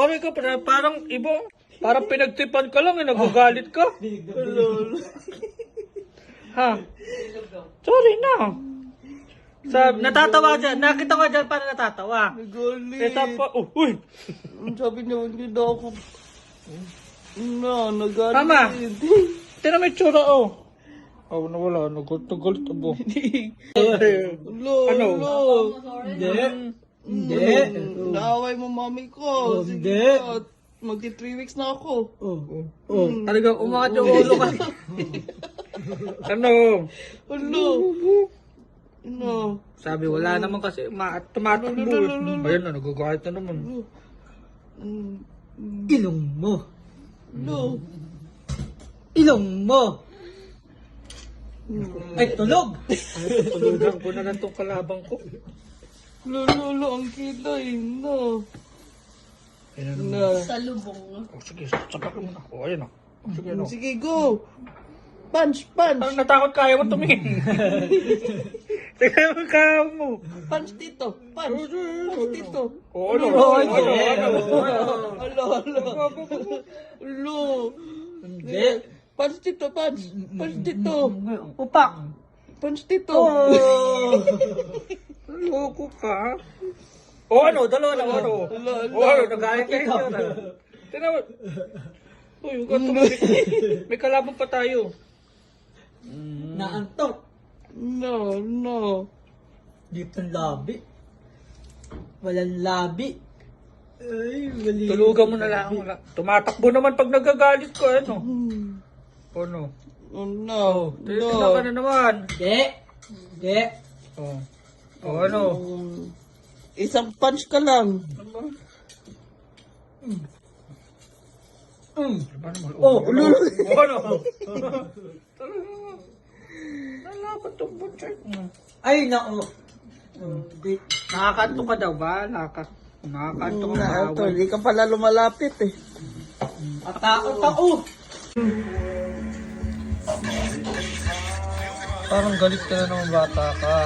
sorry ka, parang ibang, parang pinagtipan ka lang, nagagalit ka. Lol. Ha? Sorry na. Natatawa dyan. Nakita ko dyan para natatawa. Nagalit. Uy! Sabi niya, hindi daw ako. Nagalit. Tama. Tira may tsura, oh. Oh, nawala. Nagalit abo. Ano? Hindi. Naaway mo mami ko. Hindi. Magti 3 weeks na ako. Talagang umangat yung ulo ka. Ano? Ano? Sabi, wala naman kasi tumatakbo. Ayun na, nagagalit na naman. Ilong mo. No. Ilong mo. Ay, tulog. Tulugan ko na lang tong kalabang ko. Lolo, ang kilay. No. No. Salubong. Oh, sige, sapak mo na. Oh, ayun na. Oh, sige, no. Sige, go. Punch. Parang natakot kaya mo tumingin. Sige mo kaya mo. Punch dito. Punch dito. Oh, ano? Alo. Hindi. Punch dito, punch. Punch dito. Upak. Punch dito. Loko ka. Oh, ano? Dalawa na, ano? Oh, ano? Nagalit kayo siya na. Tinawa. Uy, huwag ka tumingin. May kalabang pa tayo. Naantok. No. Dito labi. Walang labi. Ay, mali. Tulugan mo na lang. Tumatakbo naman pag nagagalit ko, ano? Oh, no. Oh, no. Tingnan ka na naman. Hindi. Oh. Oh, ano? Isang punch ka lang. Oh, lulu. Oh, ano? Nalapat tong butcher. Ay, naku. Hindi. Nakakanto ka daw ba? Nakakanto ka Ito, ba? hindi ka pala lumalapit eh. Atao. Parang galit ka na ng bata ka.